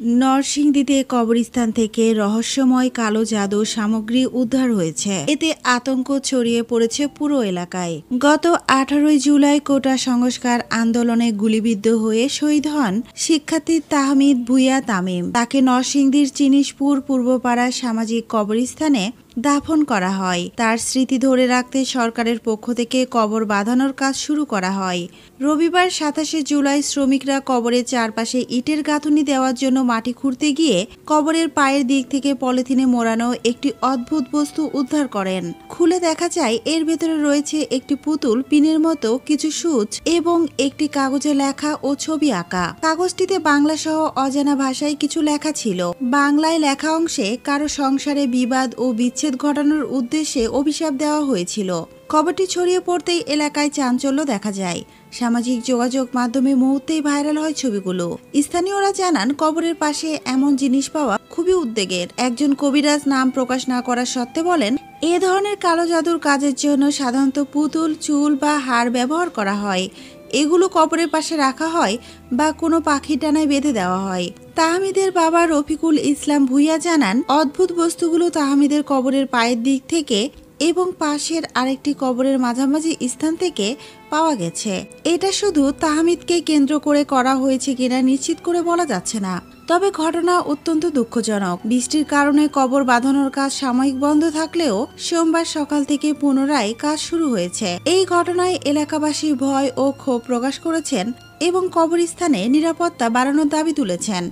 নরসিংদীতে কবরস্থান থেকে রহস্যময় কালো জাদু সামগ্রী উদ্ধার হয়েছে। এতে আতঙ্ক ছড়িয়ে পড়েছে পুরো এলাকায়। গত 18 জুলাই কোটা সংস্কার আন্দোলনে গুলিবিদ্ধ হয়ে শহীদ হন শিক্ষার্থী তাহমিদ ভূঁইয়া তামিম। তাকে নরসিংদীর চিনিশপুর পূর্বপাড়ার সামাজিক কবরস্থানে দাফন করা হয়। তার স্মৃতি ধরে রাখতে সরকারের পক্ষ থেকে কবর বাঁধানোর কাজ শুরু করা হয়। রবিবার 27 জুলাই শ্রমিকরা কবরের চারপাশে ইটের গাঁথুনি দেওয়ার জন্য মাটি খুঁড়তে গিয়ে কবরের পায়ের দিক থেকে পলিথিনে মোড়ানো একটি অদ্ভুত বস্তু উদ্ধার করেন। খুলে দেখা যায় এর ভেতরে রয়েছে একটি পুতুল, পিনের মতো কিছু সূচ এবং একটি কাগজে লেখা ও ছবি আঁকা। কাগজটিতে বাংলা সহ অজানা ভাষায় কিছু লেখা ছিল। বাংলায় লেখা অংশে কারো সংসারে বিবাদ ও বিচ্ছেদ ঘটানোর উদ্দেশ্যে অভিশাপ দেওয়া হয়েছিল। খবরটি ছড়িয়ে পড়তেই এলাকায় চাঞ্চল্য দেখা যায়। সামাজিক যোগাযোগ মাধ্যমে মুহূর্তেই ভাইরাল হয় ছবিগুলো। স্থানীয়রা জানান, কবরের পাশে এমন জিনিস পাওয়া খুবই উদ্বেগের। একজন কবিরাজ নাম প্রকাশ না করার সত্ত্বে বলেন, এ ধরনের কালো জাদুর কাজের জন্য সাধারণত পুতুল, চুল বা হাড় ব্যবহার করা হয়। এগুলো কবরের পাশে রাখা হয় বা কোনো পাখির ডানায় বেঁধে দেওয়া হয়। তাহমিদের বাবা রফিকুল ইসলাম ভূঁইয়া জানান, অদ্ভুত বস্তুগুলো তাহমিদের কবরের পায়ের দিক থেকে এবং পাশের আরেকটি কবরের মাঝামাঝি স্থান থেকে পাওয়া গেছে। এটা শুধু তাহমিদকে কেন্দ্র করে করা হয়েছে কিনা নিশ্চিত করে বলা যাচ্ছে না। তবে ঘটনা অত্যন্ত দুঃখজনক। বৃষ্টির কারণে কবর বাঁধানোর কাজ সাময়িক বন্ধ থাকলেও সোমবার সকাল থেকে পুনরায় কাজ শুরু হয়েছে। এই ঘটনায় এলাকাবাসী ভয় ও ক্ষোভ প্রকাশ করেছেন এবং কবরস্থানে নিরাপত্তা বাড়ানোর দাবি তুলেছেন।